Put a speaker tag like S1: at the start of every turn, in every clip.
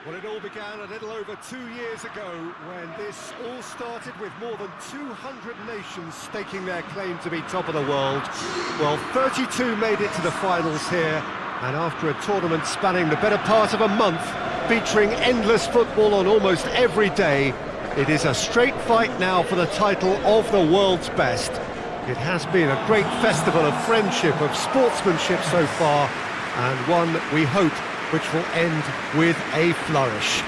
S1: Well, it all began a little over 2 years ago when this all started with more than 200 nations staking their claim to be top of the world. Well, 32 made it to the finals here, and after a tournament spanning the better part of a month, featuring endless football on almost every day, it is a straight fight now for the title of the world's best. It has been a great festival of friendship, of sportsmanship so far, and one, we hope, which will end with a flourish.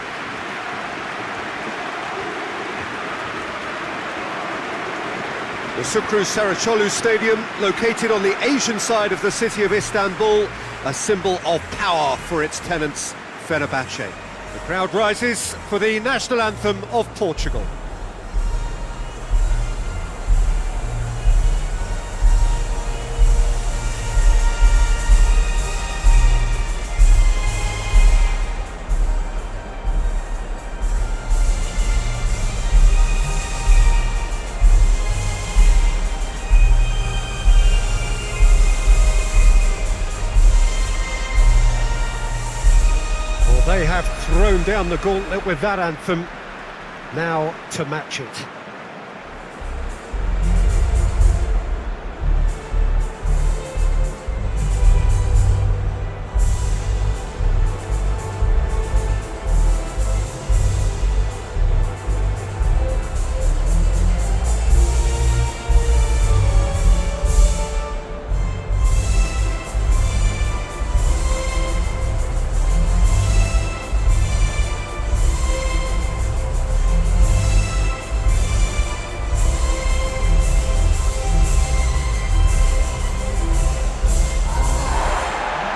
S1: The Sukru Saraçoğlu Stadium, located on the Asian side of the city of Istanbul, a symbol of power for its tenants, Fenerbahce. The crowd rises for the national anthem of Portugal. They have thrown down the gauntlet with that anthem, now to match it.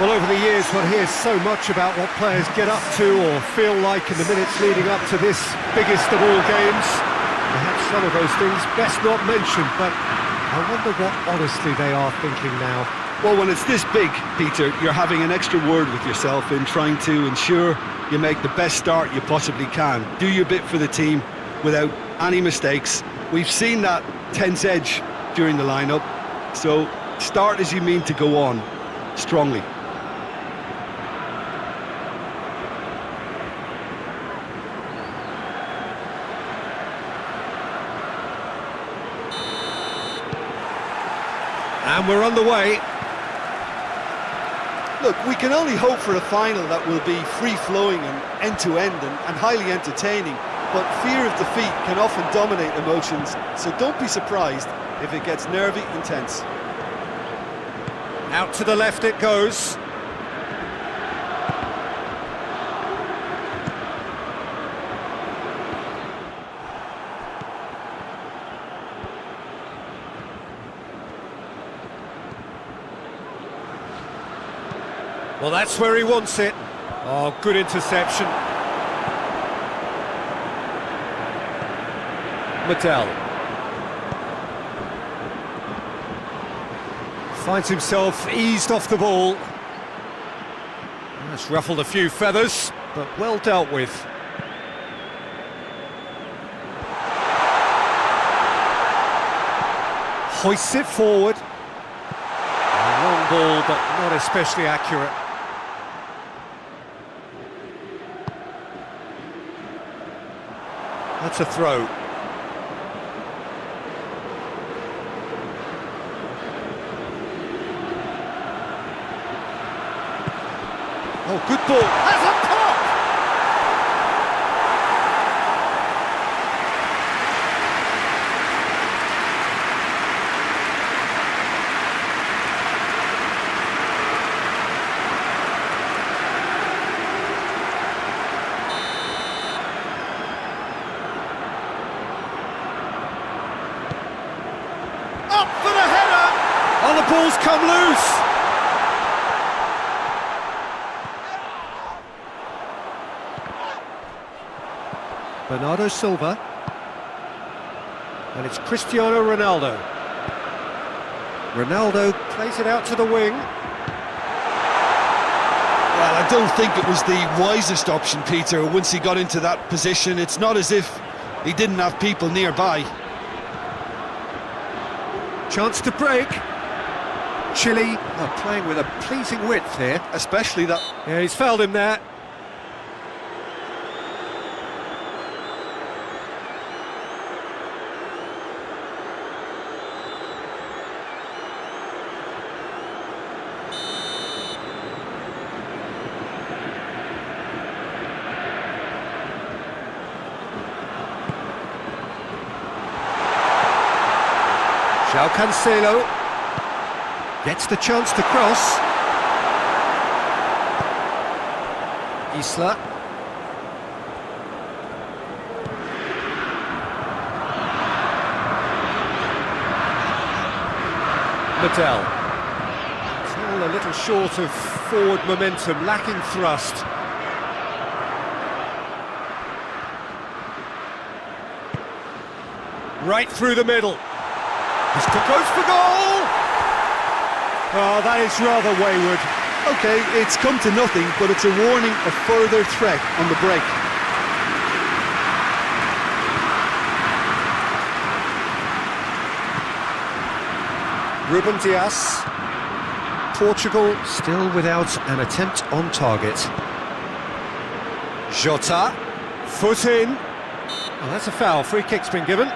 S1: Well, over the years, one hears so much about what players get up to or feel like in the minutes leading up to this biggest of all games. Perhaps some of those things best not mentioned, but I wonder what honestly they are thinking now.
S2: Well, when it's this big, Peter, you're having an extra word with yourself in trying to ensure you make the best start you possibly can. Do your bit for the team without any mistakes. We've seen that tense edge during the lineup, so start as you mean to go on, strongly.
S1: And we're on the way.
S2: Look, we can only hope for a final that will be free-flowing and end-to-end and highly entertaining, but fear of defeat can often dominate emotions, so don't be surprised if it gets nervy and tense.
S1: Out to the left it goes. Well, that's where he wants it. Oh, good interception. Medel finds himself eased off the ball. That's ruffled a few feathers, but well dealt with. Hoists it forward. A long ball, but not especially accurate. That's a throw. Oh, good ball. That's a pop! Up for the header! Oh, the ball's come loose! Bernardo Silva. And it's Cristiano Ronaldo. Ronaldo plays it out to the wing.
S2: Well, I don't think it was the wisest option, Peter, once he got into that position. It's not as if he didn't have people nearby.
S1: Chance to break. Chile are playing with a pleasing width here.
S2: Especially that...
S1: Yeah, he's fouled him there. João Cancelo gets the chance to cross. Isla. Medel. Still a little short of forward momentum, lacking thrust. Right through the middle. This goes for goal! Oh, that is rather wayward.
S2: Okay, it's come to nothing, but it's a warning of further threat on the break.
S1: Ruben Dias. Portugal still without an attempt on target. Jota. Foot in. Oh, that's a foul. Free kick's been given.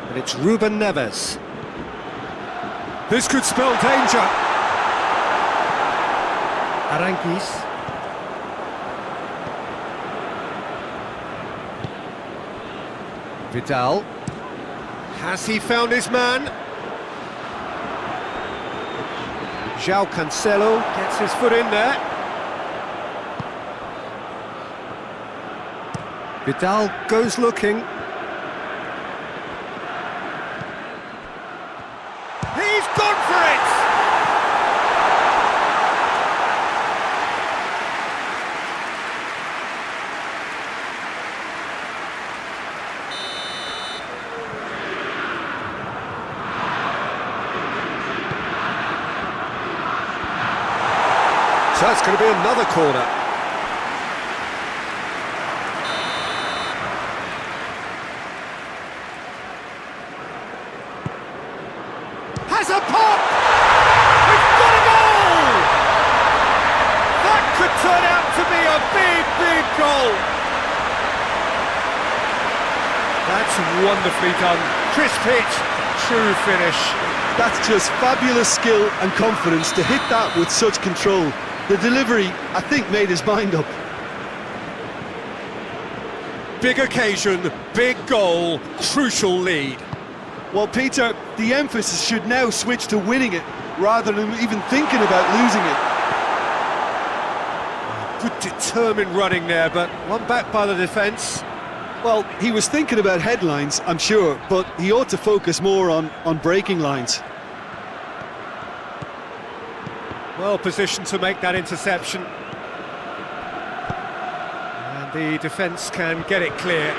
S1: And it's Ruben Neves. This could spell danger. Aranguiz. Vidal. Has he found his man? João Cancelo gets his foot in there. Vidal goes looking. He's gone for it! So it's going to be another corner. Has a pop! We've got a goal! That could turn out to be a big, big goal. That's wonderfully done. Crisp hit, true finish.
S2: That's just fabulous skill and confidence to hit that with such control. The delivery, I think, made his mind up.
S1: Big occasion, big goal, crucial lead.
S2: Well, Peter, the emphasis should now switch to winning it, rather than even thinking about losing it.
S1: Good determined running there, but one back by the defence.
S2: Well, he was thinking about headlines, I'm sure, but he ought to focus more on breaking lines.
S1: Well positioned to make that interception. And the defence can get it clear.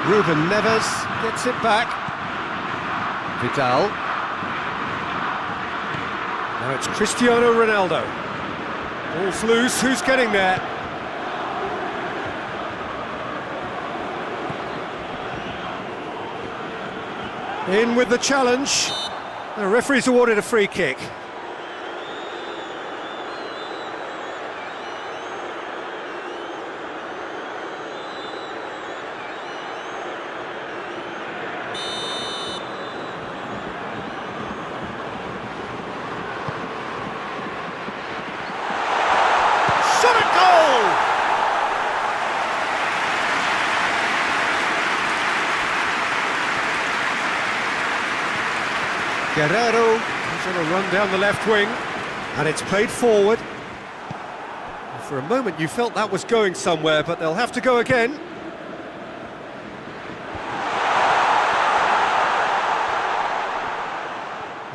S1: Ruben Neves gets it back. Vidal. Now it's Cristiano Ronaldo. Ball's loose, who's getting there? In with the challenge. The referee's awarded a free kick. Shot at goal! Guerrero is on a run down the left wing, and it's played forward. For a moment you felt that was going somewhere, but they'll have to go again.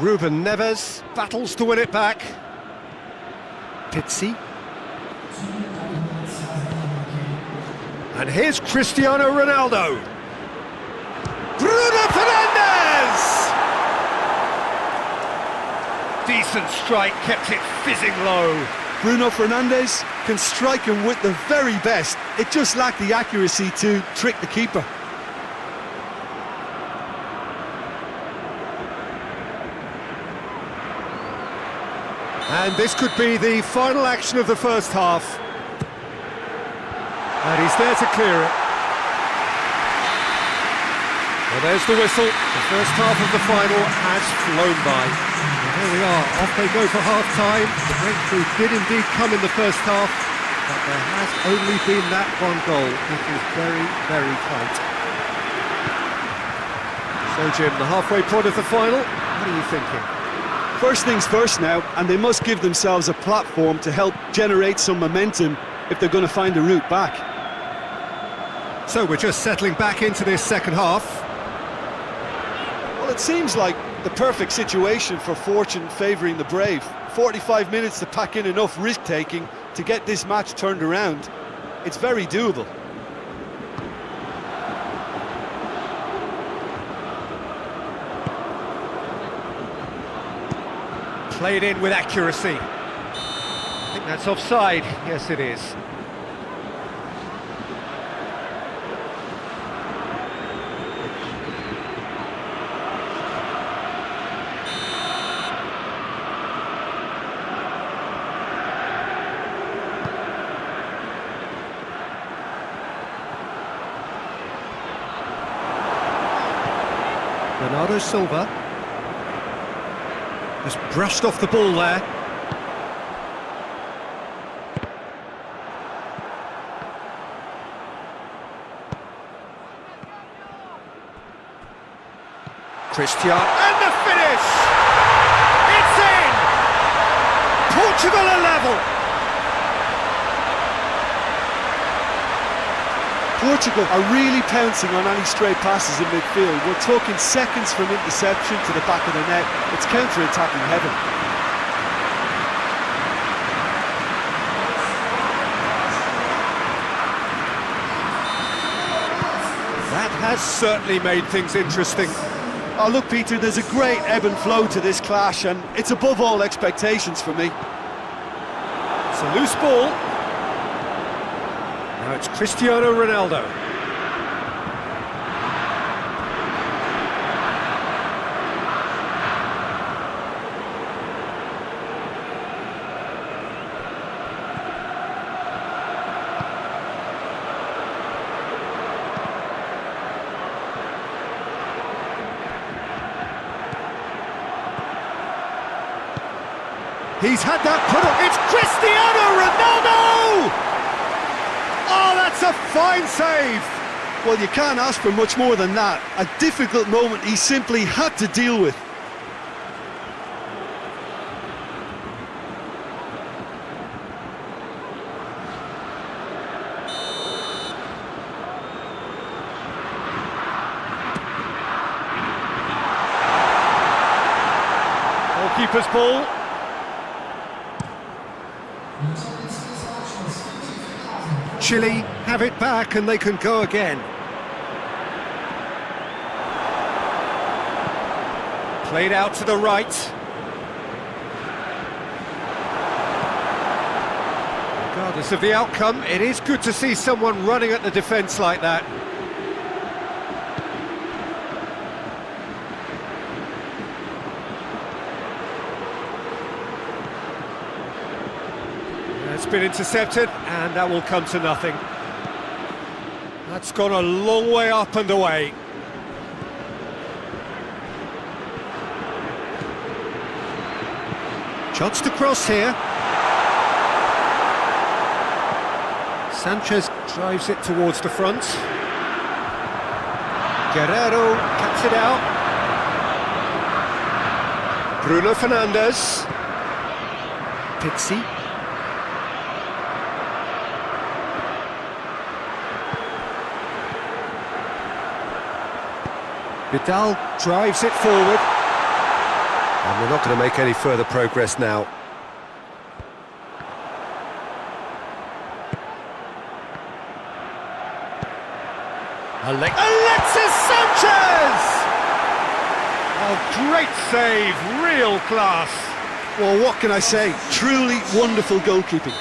S1: Ruben Neves battles to win it back. Pizzi. And here's Cristiano Ronaldo. Bruno Fernandes! Decent strike, kept it fizzing low.
S2: Bruno Fernandes can strike him with the very best. It just lacked the accuracy to trick the keeper.
S1: And this could be the final action of the first half. And he's there to clear it. Well, there's the whistle. The first half of the final has flown by. And here we are, off they go for half-time. The breakthrough did indeed come in the first half, but there has only been that one goal. It is very, very tight. So, Jim, the halfway point of the final, what are you thinking?
S2: First things first now, and they must give themselves a platform to help generate some momentum if they're going to find a route back.
S1: So we're just settling back into this second half.
S2: Well, it seems like the perfect situation for fortune favouring the brave. 45 minutes to pack in enough risk-taking to get this match turned around. It's very doable.
S1: Played in with accuracy. I think that's offside. Yes, it is. Bernardo Silva just brushed off the ball there. Christian, and the finish! It's in! Portugal are level!
S2: Portugal are really pouncing on any stray passes in midfield. We're talking seconds from interception to the back of the net. It's counter-attacking heaven.
S1: That has certainly made things interesting.
S2: Oh, look, Peter, there's a great ebb and flow to this clash, and it's above all expectations for me.
S1: It's a loose ball. Now it's Cristiano Ronaldo. He's had that put up. It's Cristiano Ronaldo! Oh, that's a fine save!
S2: Well, you can't ask for much more than that. A difficult moment he simply had to deal with.
S1: Goalkeeper's ball. Chile have it back and they can go again. Played out to the right. Regardless of the outcome, it is good to see someone running at the defence like that. It's been intercepted, and that will come to nothing. That's gone a long way up and away. Chance to cross here. Sanchez drives it towards the front. Guerrero cuts it out. Bruno Fernandes. Pizzi. Vidal drives it forward. And we're not going to make any further progress now. Alexis Sanchez! Oh, great save, real class.
S2: Well, what can I say? Truly wonderful goalkeeping.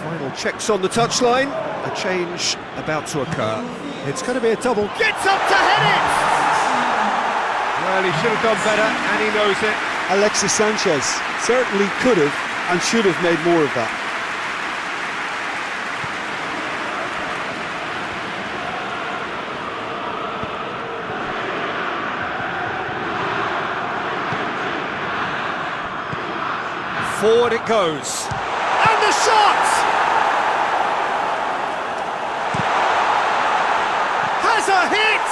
S1: Final checks on the touchline. A change about to occur. It's going to be a double. Gets up to head it! Well, he should have done better, and he knows it.
S2: Alexis Sanchez certainly could have and should have made more of that.
S1: Forward it goes. And the shot! Has a hit!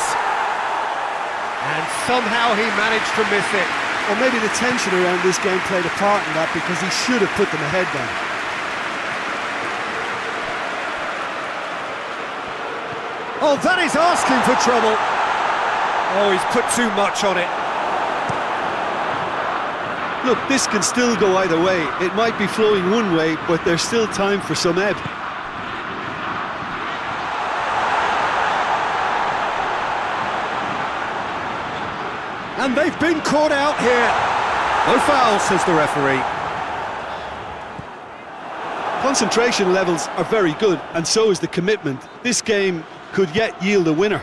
S1: And somehow he managed to miss it.
S2: Or maybe the tension around this game played a part in that, because he should have put them ahead then.
S1: Oh, that is asking for trouble. Oh, he's put too much on it.
S2: Look, this can still go either way. It might be flowing one way, but there's still time for some ebb.
S1: And they've been caught out here. No foul, says the referee.
S2: Concentration levels are very good, and so is the commitment. This game could yet yield a winner.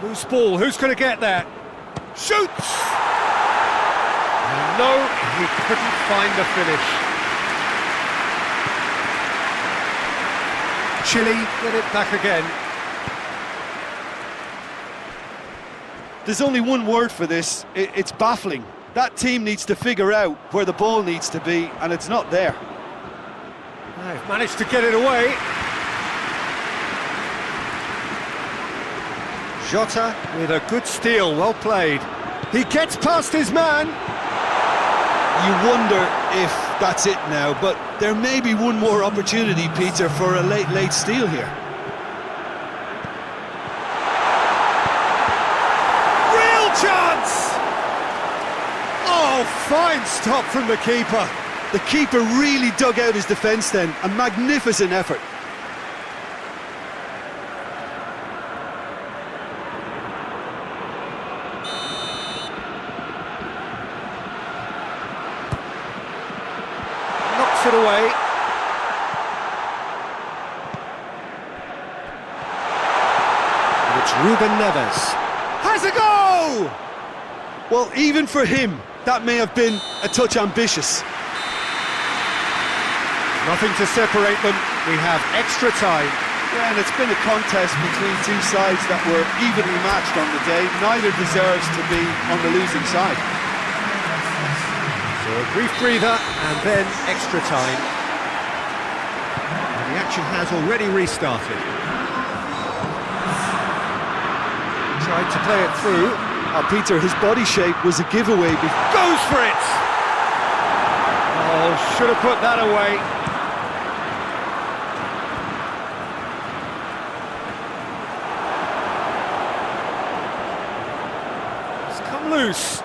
S1: Loose ball, who's going to get that? Shoots! No, he couldn't find the finish. Chile get it back again.
S2: There's only one word for this, it's baffling. That team needs to figure out where the ball needs to be, and it's not there.
S1: They've managed to get it away. Jota with a good steal, well played. He gets past his man.
S2: You wonder if that's it now, but there may be one more opportunity, Peter, for a late steal here.
S1: Real chance! Oh, fine stop from the keeper.
S2: The keeper really dug out his defence then, a magnificent effort.
S1: Knocks it away. And it's Ruben Neves. Has a go!
S2: Well, even for him, that may have been a touch ambitious.
S1: Nothing to separate them. We have extra time.
S2: Yeah, and it's been a contest between two sides that were evenly matched on the day. Neither deserves to be on the losing side.
S1: So a brief breather and then extra time. And the action has already restarted. Tried to play it through.
S2: Peter, his body shape was a giveaway.
S1: Goes for it! Oh, should have put that away. It's come loose.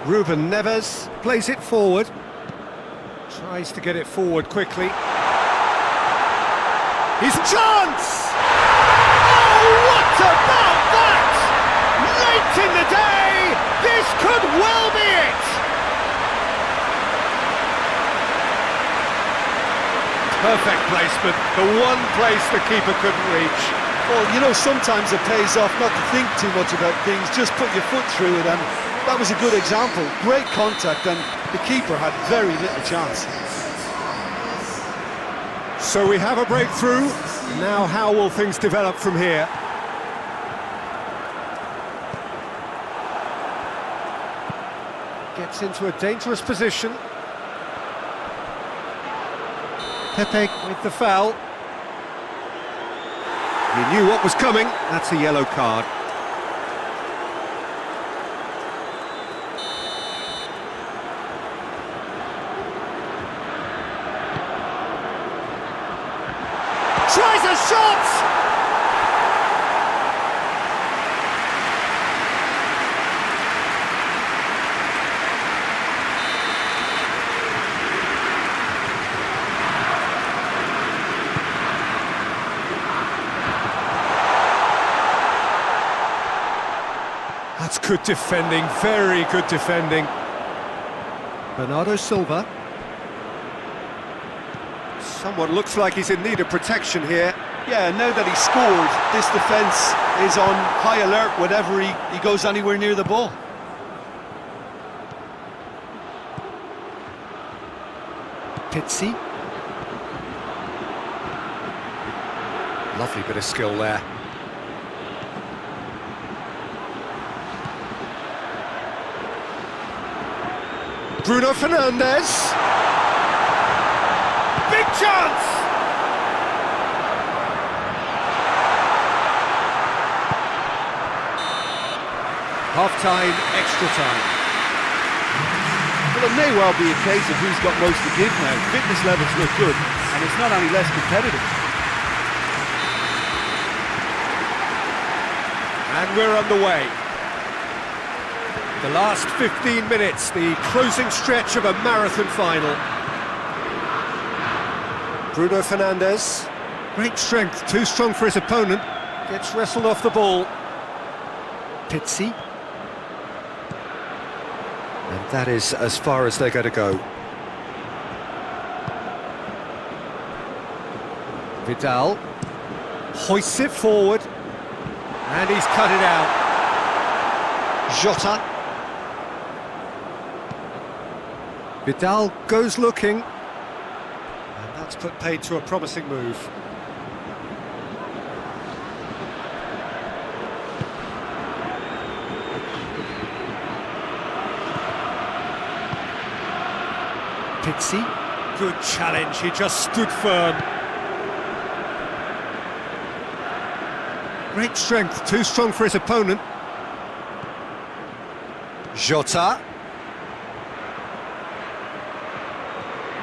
S1: Ruben Neves plays it forward. Tries to get it forward quickly. His chance! Oh, what about that? Late in the day, this could well be it! Perfect placement, the one place the keeper couldn't reach.
S2: Well, you know, sometimes it pays off not to think too much about things, just put your foot through it, and that was a good example. Great contact, and the keeper had very little chance.
S1: So we have a breakthrough. Now how will things develop from here? Gets into a dangerous position. Pepe with the foul. He knew what was coming. That's a yellow card. Tries a shot! That's good defending, very good defending. Bernardo Silva. Someone looks like he's in need of protection here.
S2: Yeah, now that he's scored, this defence is on high alert whenever he goes anywhere near the ball.
S1: Pizzi. Lovely bit of skill there. Bruno Fernandes. Big chance! Half-time, extra time.
S2: Well, it may well be a case of who's got most to give now. Fitness levels look good, and it's not any less competitive.
S1: And we're underway. The last 15 minutes, the closing stretch of a marathon final. Bruno Fernandes. Great strength, too strong for his opponent. Gets wrestled off the ball. Pizzi. And that is as far as they're going to go. Vidal hoists it forward. And he's cut it out. Jota. Vidal goes looking. And that's put paid to a promising move. Pizzi. Good challenge, he just stood firm. Great strength, too strong for his opponent. Jota.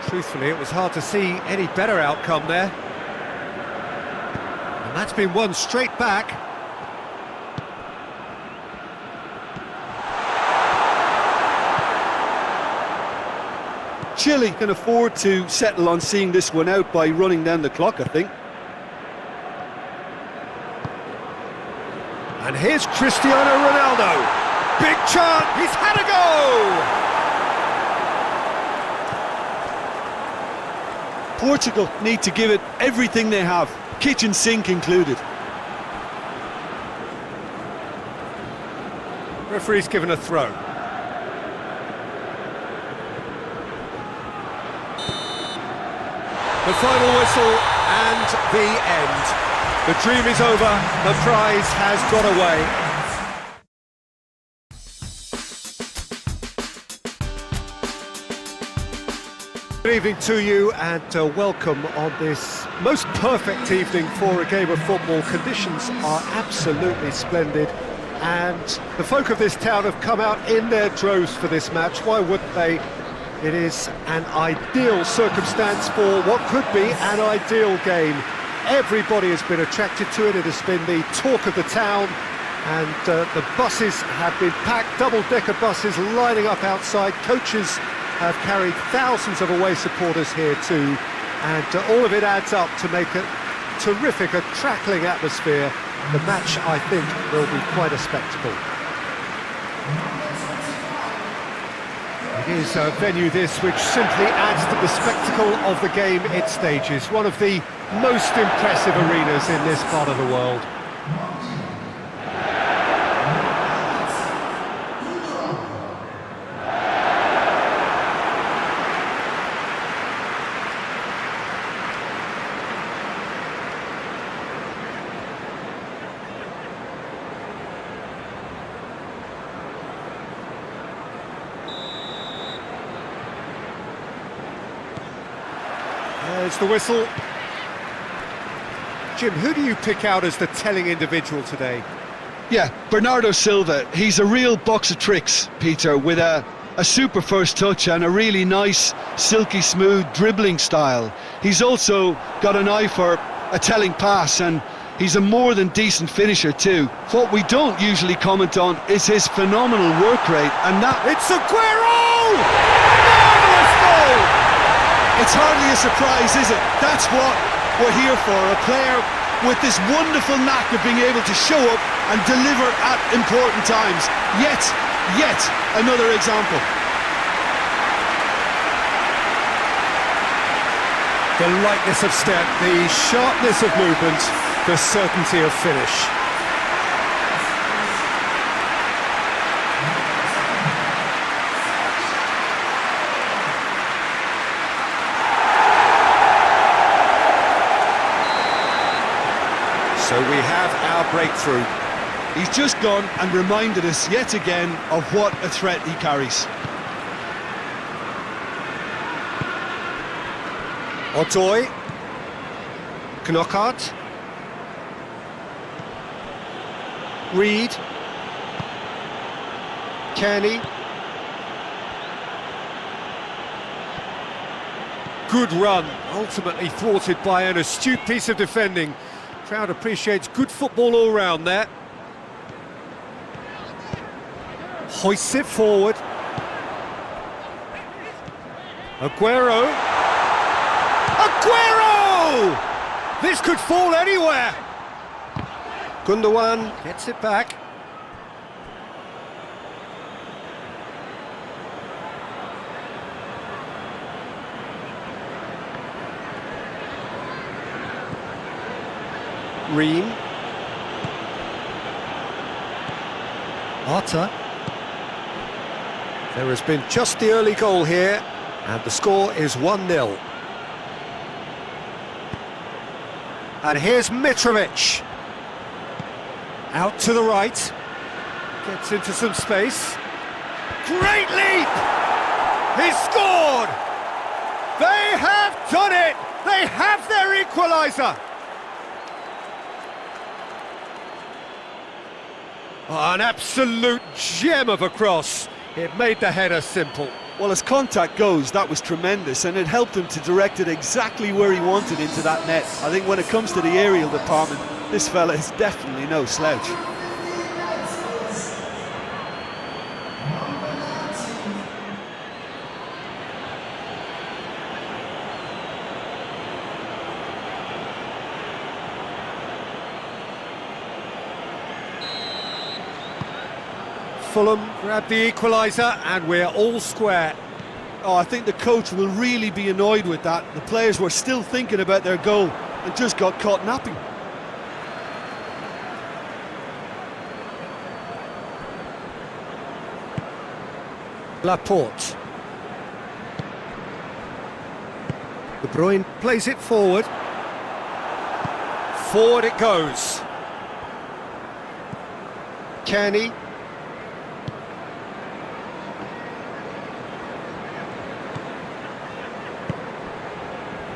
S1: Truthfully, it was hard to see any better outcome there. And that's been won straight back.
S2: Chile can afford to settle on seeing this one out by running down the clock, I think.
S1: And here's Cristiano Ronaldo. Big chance, he's had a go!
S2: Portugal need to give it everything they have, kitchen sink included.
S1: Referee's given a throw. The final whistle and the end. The dream is over, the prize has got away. Good evening to you and welcome on this most perfect evening for a game of football. Conditions are absolutely splendid and the folk of this town have come out in their droves for this match. Why wouldn't they? It is an ideal circumstance for what could be an ideal game. Everybody has been attracted to it. It has been the talk of the town, and the buses have been packed, double-decker buses lining up outside. Coaches have carried thousands of away supporters here too, and all of it adds up to make a terrific, a crackling atmosphere. The match, I think, will be quite a spectacle. It is a venue this which simply adds to the spectacle of the game it stages. One of the most impressive arenas in this part of the world. There's the whistle. Jim, who do you pick out as the telling individual today?
S2: Yeah, Bernardo Silva. He's a real box of tricks, Peter, with a super first touch and a really nice, silky smooth dribbling style. He's also got an eye for a telling pass, and he's a more than decent finisher too. What we don't usually comment on is his phenomenal work rate, and that...
S1: It's Aguero! Marvellous goal!
S2: It's hardly a surprise, is it? That's what we're here for, a player with this wonderful knack of being able to show up and deliver at important times. Yet another example.
S1: The lightness of step, the sharpness of movement, the certainty of finish. So we have our breakthrough.
S2: He's just gone and reminded us yet again of what a threat he carries.
S1: Odoi. Knockout. Reed. Kenny. Good run, ultimately thwarted by an astute piece of defending. Crowd appreciates good football all round there. Hoists it forward. Aguero! Aguero! This could fall anywhere! Gundogan gets it back. Ream. Arta. There has been just the early goal here, and the score is 1-0. And here's Mitrovic. Out to the right. Gets into some space. Great leap! He's scored! They have done it! They have their equaliser! Oh, an absolute gem of a cross. It made the header simple.
S2: Well, as contact goes, that was tremendous, and it helped him to direct it exactly where he wanted into that net. I think when it comes to the aerial department, this fella is definitely no slouch.
S1: Fulham grab the equaliser and we're all square.
S2: Oh, I think the coach will really be annoyed with that. The players were still thinking about their goal and just got caught napping.
S1: Laporte. De Bruyne plays it forward. Forward it goes. Kenny.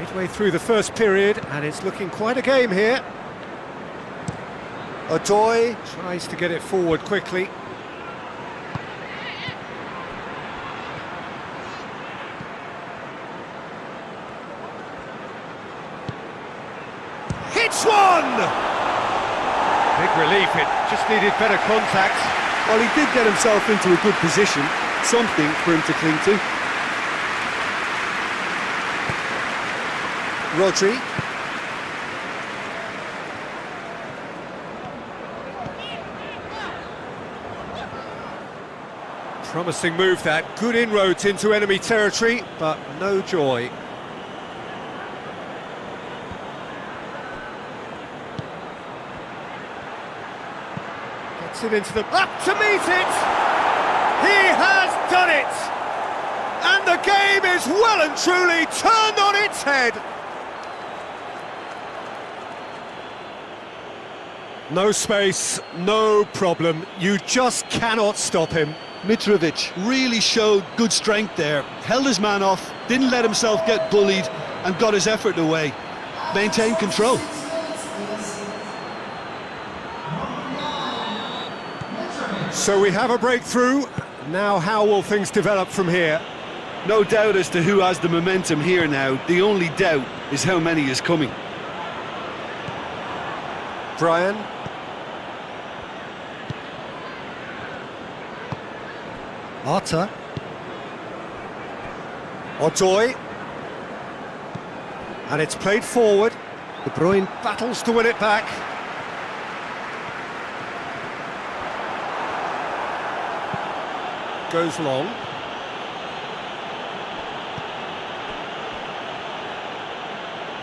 S1: Midway through the first period, and it's looking quite a game here. Odoi tries to get it forward quickly. Hits one! Big relief, it just needed better contact.
S2: Well, he did get himself into a good position, something for him to cling to.
S1: Rodri. Promising move that, good inroads into enemy territory, but no joy. Gets it into the... up to meet it! He has done it! And the game is well and truly turned on its head! No space, no problem, you just cannot stop him.
S2: Mitrovic really showed good strength there, held his man off, didn't let himself get bullied and got his effort away. Maintained control.
S1: So we have a breakthrough. Now how will things develop from here?
S2: No doubt as to who has the momentum here now. The only doubt is how many is coming.
S1: Brian. Arta. Odoi. And it's played forward. De Bruyne battles to win it back. Goes long.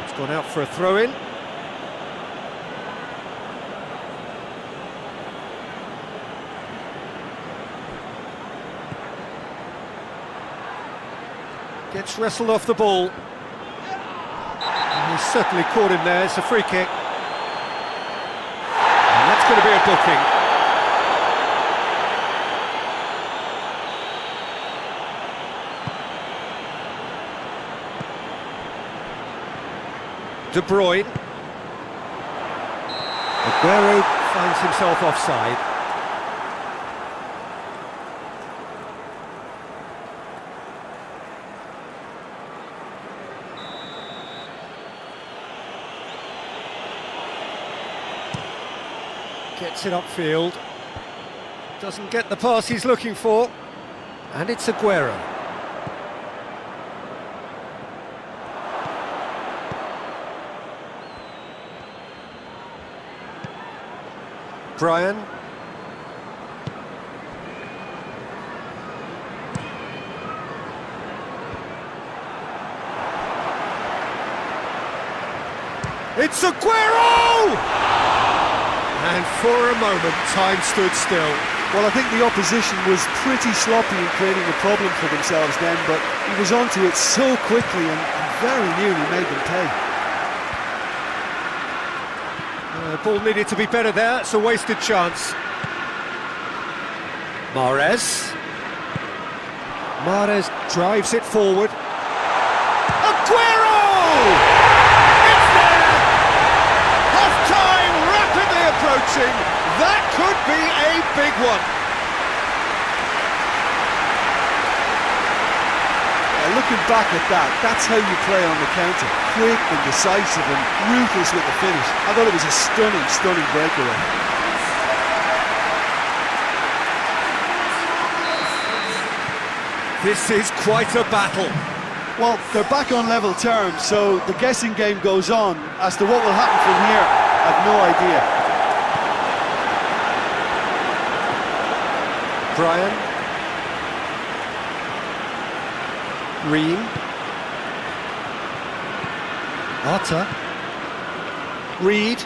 S1: It's gone out for a throw-in. Gets wrestled off the ball. And he's certainly caught him there, it's a free kick. And that's going to be a booking. De Bruyne. Aguero finds himself offside. Gets it upfield. Doesn't get the pass he's looking for. And it's Aguero. Brian. It's Aguero! And for a moment, time stood still.
S2: Well, I think the opposition was pretty sloppy in creating a problem for themselves then, but he was onto it so quickly and very nearly made them pay.
S1: Ball needed to be better there, it's a wasted chance. Mahrez. Mahrez drives it forward. Aguero! It's there! Half-time rapidly approaching. That could be a big one.
S2: Looking back at that, that's how you play on the counter. Quick and decisive and ruthless with the finish. I thought it was a stunning, stunning breakaway.
S1: This is quite a battle.
S2: Well, they're back on level terms, so the guessing game goes on as to what will happen from here. I've no idea.
S1: Brian. Ream. Otter. Reed.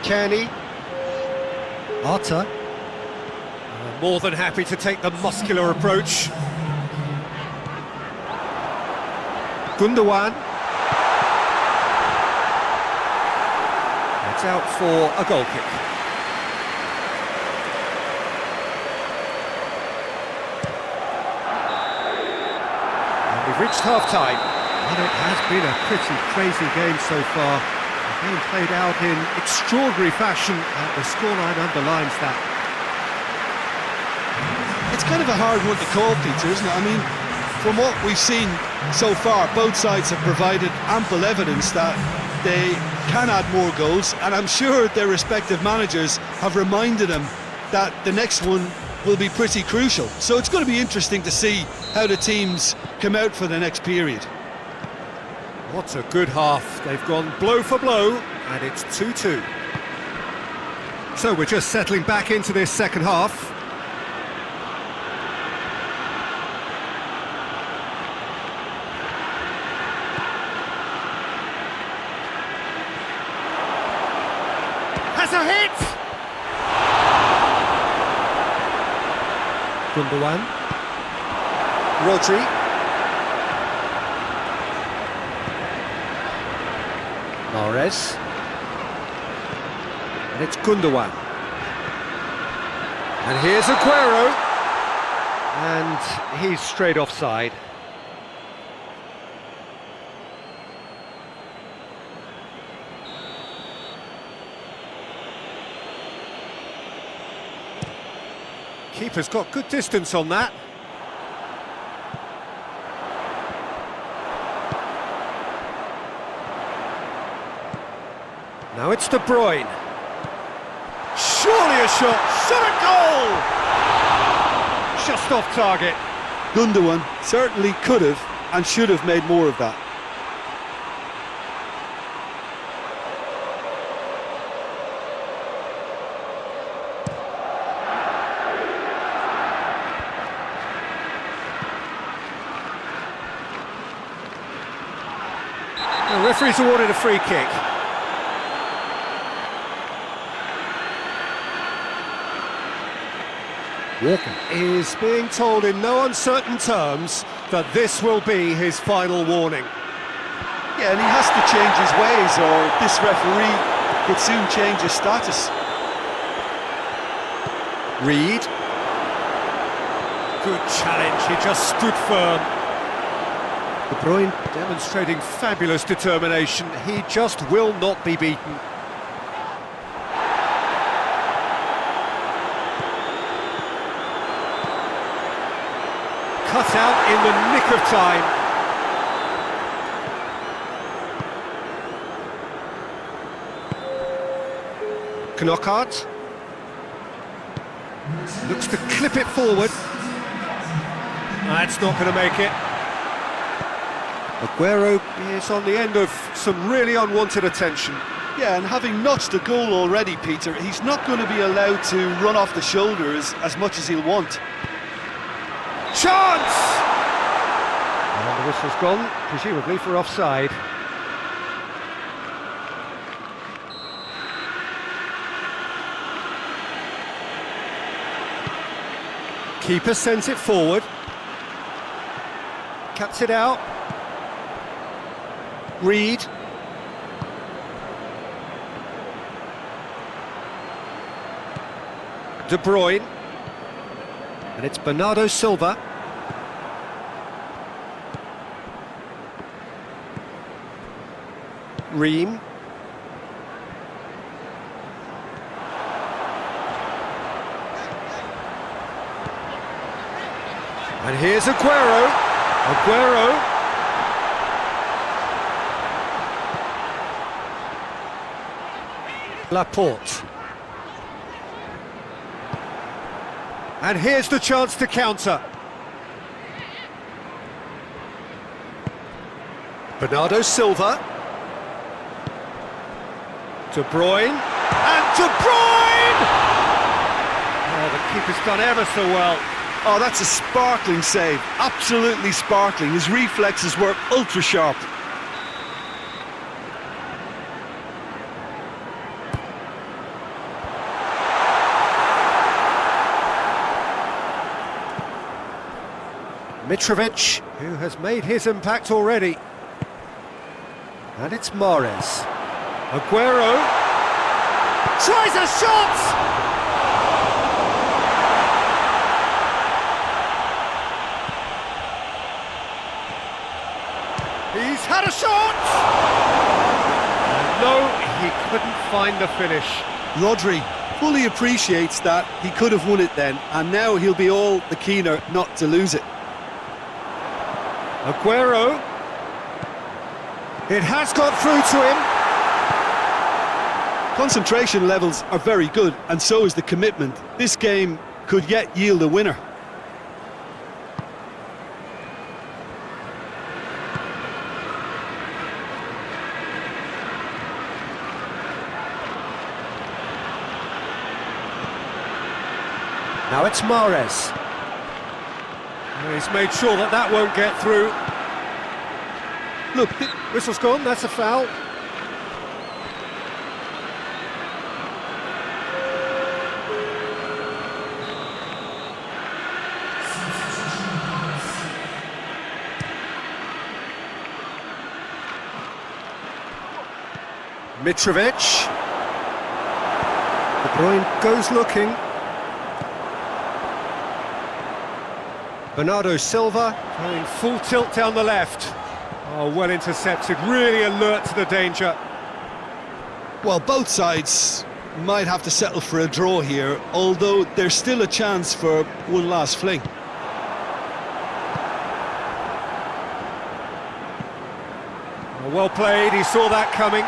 S1: Kearney. Otter. More than happy to take the muscular approach. Gundogan. It's out for a goal kick. We've reached half-time, and it has been a pretty crazy game so far. The game played out in extraordinary fashion, and the scoreline underlines that.
S2: It's kind of a hard one to call, Peter, isn't it? I mean, from what we've seen so far, both sides have provided ample evidence that they can add more goals, and I'm sure their respective managers have reminded them that the next one will be pretty crucial. So it's going to be interesting to see how the teams come out for the next period.
S1: What a good half. They've gone blow for blow, and it's 2-2. So we're just settling back into this second half. Has a hit! Gundogan. Rodri. Mahrez. And it's Gundogan. And here's Aguero. And he's straight offside. Keeper's got good distance on that. Now it's De Bruyne. Surely a shot, shot a goal! Just off target.
S2: Gundogan certainly could have and should have made more of that.
S1: The referee's awarded a free kick. Walker is being told in no uncertain terms that this will be his final warning.
S2: Yeah, and he has to change his ways or this referee could soon change his status.
S1: Reed. Good challenge, he just stood firm. De Bruyne demonstrating fabulous determination. He just will not be beaten. Cut out in the nick of time. Knockaert looks to clip it forward. That's not going to make it. Aguero is on the end of some really unwanted attention.
S2: Yeah, and having notched a goal already, Peter, he's not going to be allowed to run off the shoulders as much as he'll want.
S1: Chance! And the whistle's gone, presumably for offside. Keeper sends it forward. Cuts it out. Reed. De Bruyne. And it's Bernardo Silva. Ream. And here's Aguero. Aguero. Laporte. And here's the chance to counter. Bernardo Silva. De Bruyne. And De Bruyne! Oh, the keeper's done ever so well.
S2: Oh, that's a sparkling save. Absolutely sparkling. His reflexes were ultra sharp.
S1: Mitrovic, who has made his impact already. And it's Mahrez. Aguero tries a shot! He's had a shot! No, he couldn't find the finish.
S2: Rodri fully appreciates that he could have won it then, and now he'll be all the keener not to lose it.
S1: Aguero. It has got through to him.
S2: Concentration levels are very good, and so is the commitment. This game could yet yield a winner.
S1: Now it's Mahrez. He's made sure that that won't get through.
S2: Look,
S1: Whistle's gone, that's a foul. Mitrovic. De Bruyne goes looking. Bernardo Silva going full tilt down the left. Oh, well intercepted, really alert to the danger.
S2: well, both sides might have to settle for a draw here, although there's still a chance for one last fling.
S1: Well played, he saw that coming.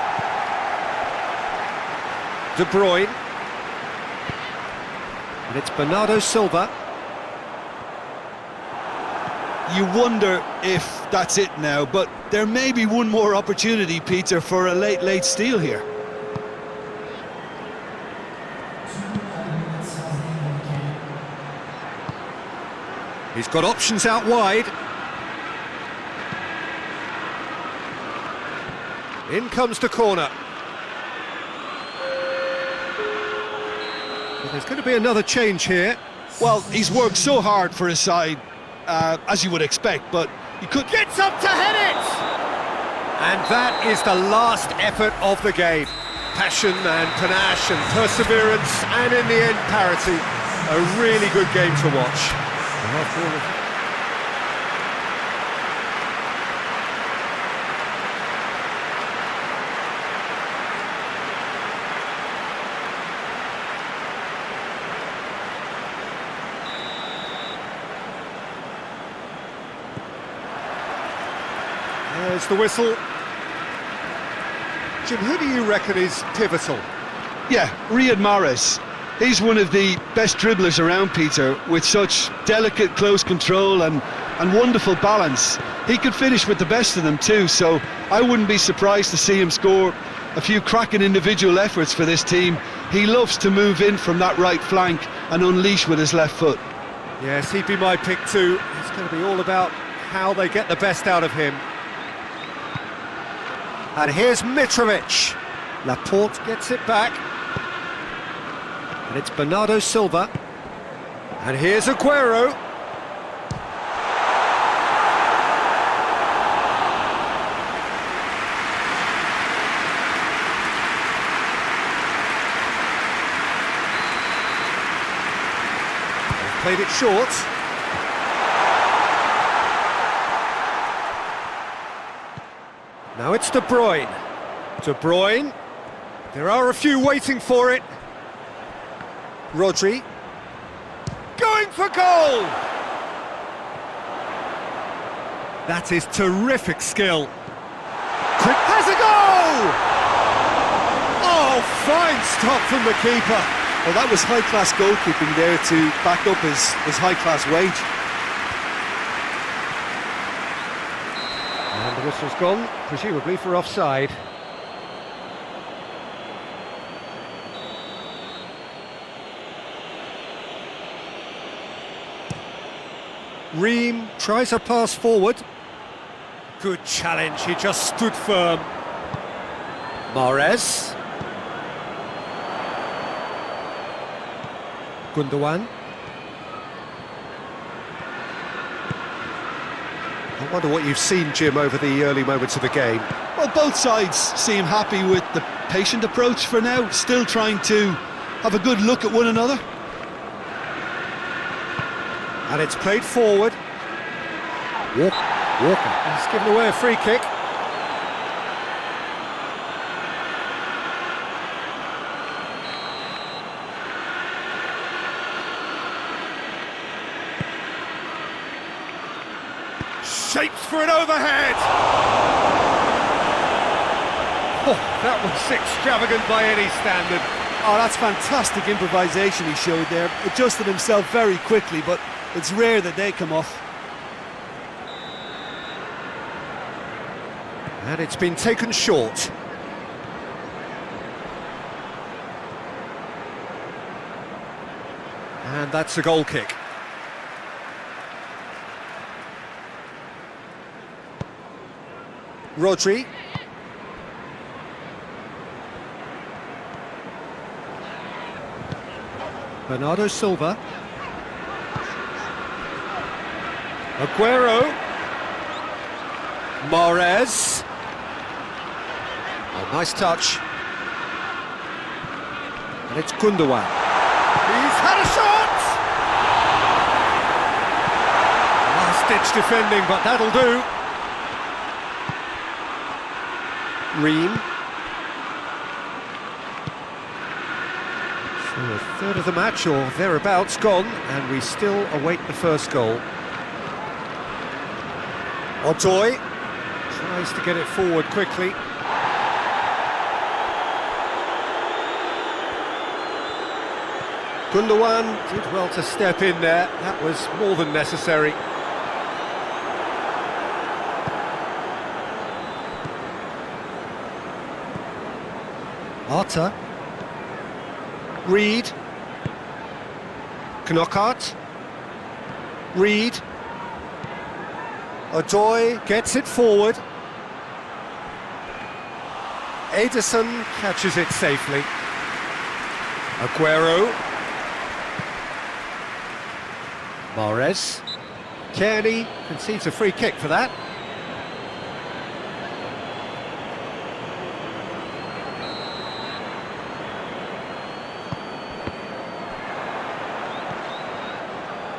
S1: De Bruyne. And it's Bernardo Silva.
S2: You wonder if that's it now, but there may be one more opportunity, Peter, for a late steal here.
S1: He's got options out wide. In comes the corner. Well, there's going to be another change here.
S2: Well, he's worked so hard for his side, as you would expect, but he could...
S1: Gets up to head it! And that is the last effort of the game. Passion and panache and perseverance, and in the end, parity. A really good game to watch. There's the whistle. Jim, who do you reckon is pivotal?
S2: Yeah, Riyad Mahrez. He's one of the best dribblers around, Peter, with such delicate, close control and wonderful balance. He could finish with the best of them too, so I wouldn't be surprised to see him score a few cracking individual efforts for this team. He loves to move in from that right flank and unleash with his left foot.
S1: Yes, he'd be my pick too. It's going to be all about how they get the best out of him. And here's Mitrovic. Laporte gets it back. And it's Bernardo Silva. And here's Aguero. They've played it short. Now it's De Bruyne. De Bruyne. There are a few waiting for it. Rodri. Going for goal! That is terrific skill. Has a goal! Oh, fine stop from the keeper.
S2: Well, that was high-class goalkeeping there to back up his high-class wage.
S1: And the whistle's gone, presumably for offside. Ream tries a pass forward. Good challenge, he just stood firm. Mahrez. Gundogan. I wonder what you've seen, Jim, over the early moments of the game.
S2: Well, both sides seem happy with the patient approach for now, still trying to have a good look at one another.
S1: And it's played forward. Walker. He's given away a free kick. Shapes for an overhead. Oh, that was extravagant by any standard.
S2: Oh, that's fantastic improvisation he showed there. Adjusted himself very quickly, but it's rare that they come off.
S1: And it's been taken short. And that's a goal kick. Rodri. Bernardo Silva. Aguero. Mahrez. Oh, nice touch. And it's Gundogan. He's had a shot! Last-ditch defending, but that'll do. Ream. So a third of the match, or thereabouts, gone, and we still await the first goal. Odoi tries to get it forward quickly. Gundogan did well to step in there, that was more than necessary. Arta. Reed. Knockout. Reed. Odoi gets it forward. Ederson catches it safely. Aguero. Mahrez. Kearney concedes a free kick for that.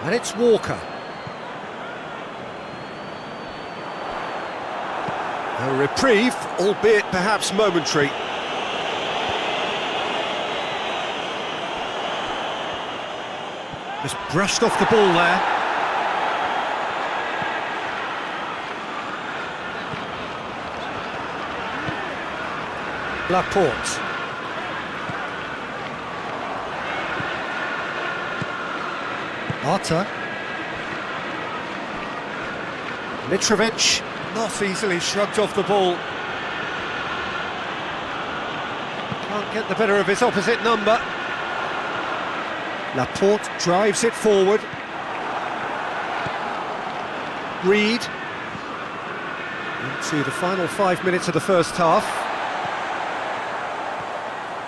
S1: And it's Walker. A reprieve, albeit perhaps momentary. Just brushed off the ball there. Laporte. Arta. Mitrovic, not easily shrugged off the ball. Can't get the better of his opposite number. Laporte drives it forward. Reed. Into the final 5 minutes of the first half.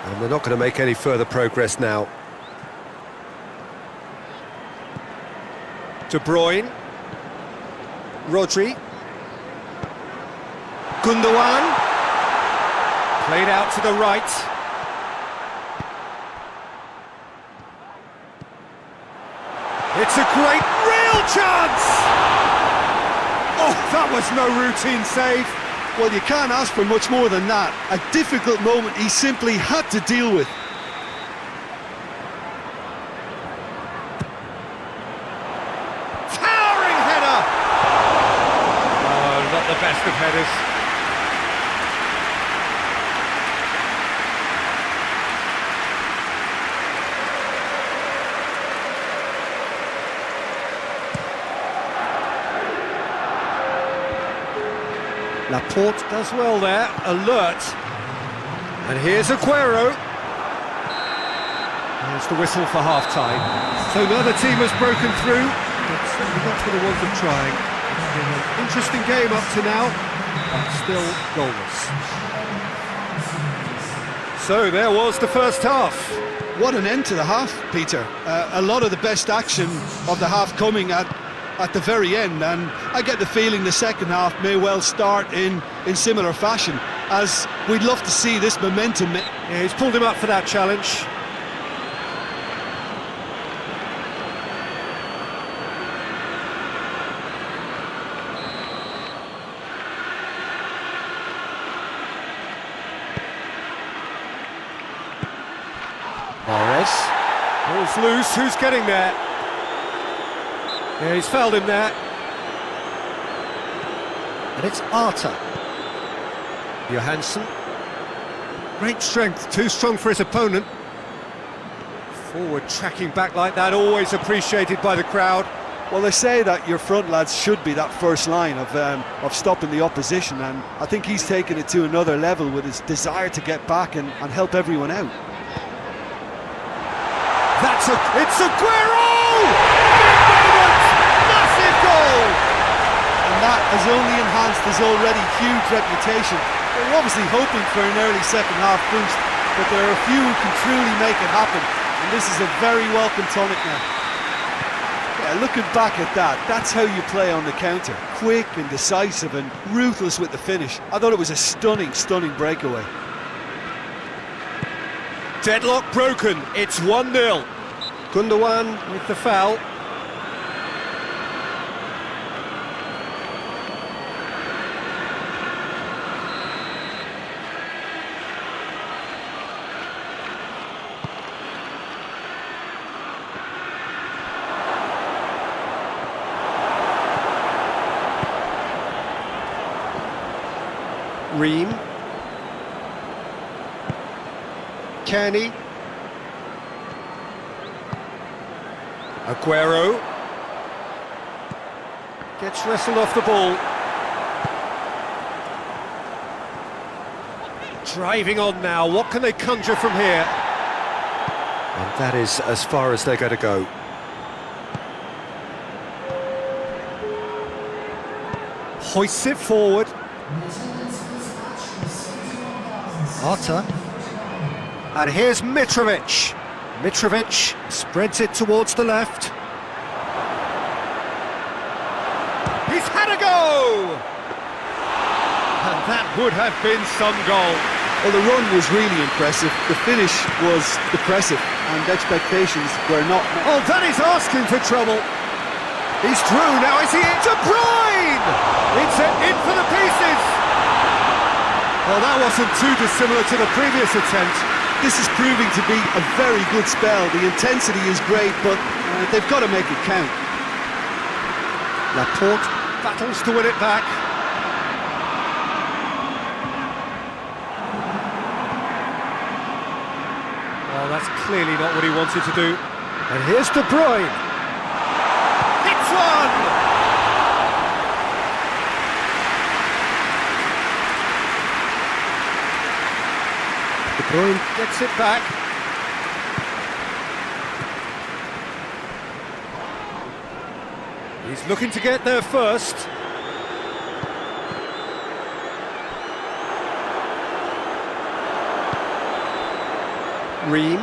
S1: And they're not going to make any further progress now. De Bruyne. Rodri. Gundogan. Played out to the right. It's a great, real chance! Oh, that was no routine save.
S2: Well, you can't ask for much more than that. A difficult moment he simply had to deal with.
S1: Towering header! Oh, not the best of headers. Laporte does well there, alert. And here's Aguero. There's the whistle for half-time. So neither team has broken through, but certainly not for the want of trying. It's been an interesting game up to now, but still goalless. So there was the first half.
S2: What an end to the half, Peter. A lot of the best action of the half coming at the very end, and I get the feeling the second half may well start in similar fashion, as we'd love to see this momentum.
S1: Yeah, he's pulled him up for that challenge. Mahrez. Ball's loose, who's getting there? Yeah, he's fouled him there. And it's Arta. Johansson. Great strength, too strong for his opponent. Forward tracking back like that, always appreciated by the crowd.
S2: Well, they say that your front lads should be that first line of stopping the opposition, and I think he's taken it to another level with his desire to get back and help everyone out.
S1: It's Aguero! Big moment! Massive goal!
S2: And that has only enhanced his already huge reputation. They're obviously hoping for an early second half boost, but there are a few who can truly make it happen, and this is a very welcome tonic now. Yeah, looking back at that, that's how you play on the counter. Quick and decisive and ruthless with the finish. I thought it was a stunning, stunning breakaway.
S1: Deadlock broken, it's 1-0. Gundogan with the foul. Ream. Kenny. Aguero. Gets wrestled off the ball. Driving on now, what can they conjure from here? And that is as far as they're going to go. Hoists it forward. Arta. And here's Mitrovic. Mitrovic spreads it towards the left. He's had a go! And that would have been some goal.
S2: Well, the run was really impressive. The finish was depressive, and expectations were not.
S1: Oh, that is asking for trouble. He's through, now is he in? De Bruyne! It's in for the pieces! Well, that wasn't too dissimilar to the previous attempt.
S2: This is proving to be a very good spell. The intensity is great, but they've got to make it count.
S1: Laporte battles to win it back. Well, that's clearly not what he wanted to do. And here's De Bruyne. It's one! De Bruyne gets it back. He's looking to get there first. Ream.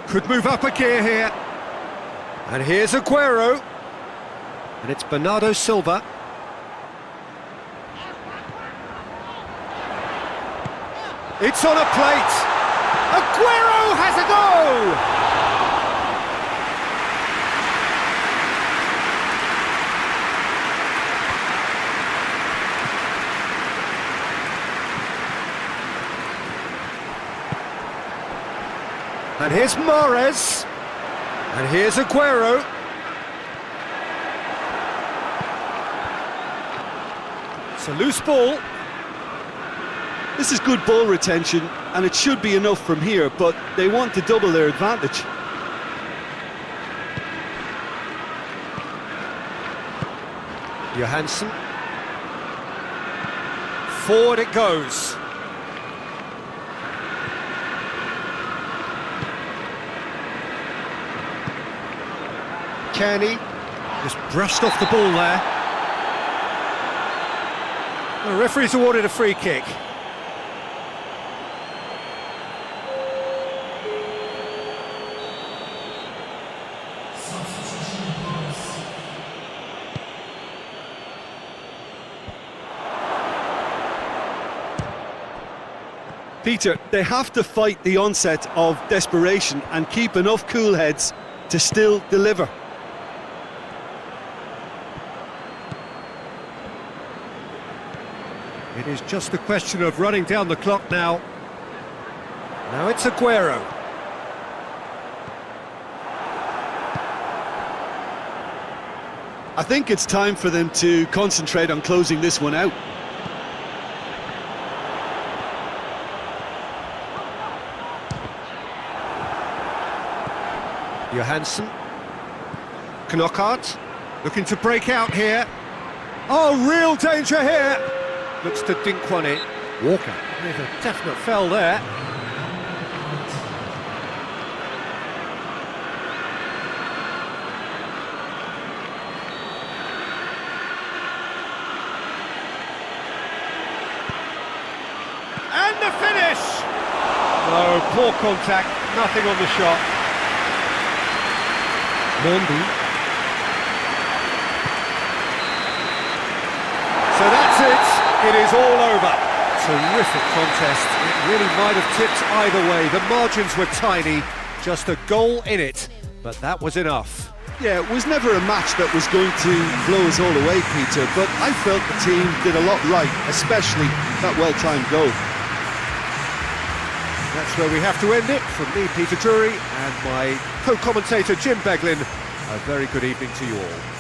S1: Could move up a gear here. And here's Aguero. And it's Bernardo Silva. It's on a plate. Aguero has a go! And here's Mahrez. And here's Aguero. It's a loose ball.
S2: This is good ball retention, and it should be enough from here, but they want to double their advantage.
S1: Johansson. Forward it goes. Kearney just brushed off the ball there. The referee's awarded a free kick.
S2: Peter, they have to fight the onset of desperation and keep enough cool heads to still deliver.
S1: It is just a question of running down the clock now. Now it's Aguero.
S2: I think it's time for them to concentrate on closing this one out.
S1: Johansson. Knockaert looking to break out here. Oh, real danger here. Looks to dink one in. Walker with a definite foul there. And the finish! Oh, poor contact, nothing on the shot. Mondi. So that's it. It is all over. Terrific contest. It really might have tipped either way. The margins were tiny, just a goal in it, but that was enough.
S2: Yeah, it was never a match that was going to blow us all away, Peter, but I felt the team did a lot right, especially that well-timed goal.
S1: That's where we have to end it. From me, Peter Drury, and my co-commentator Jim Beglin, a very good evening to you all.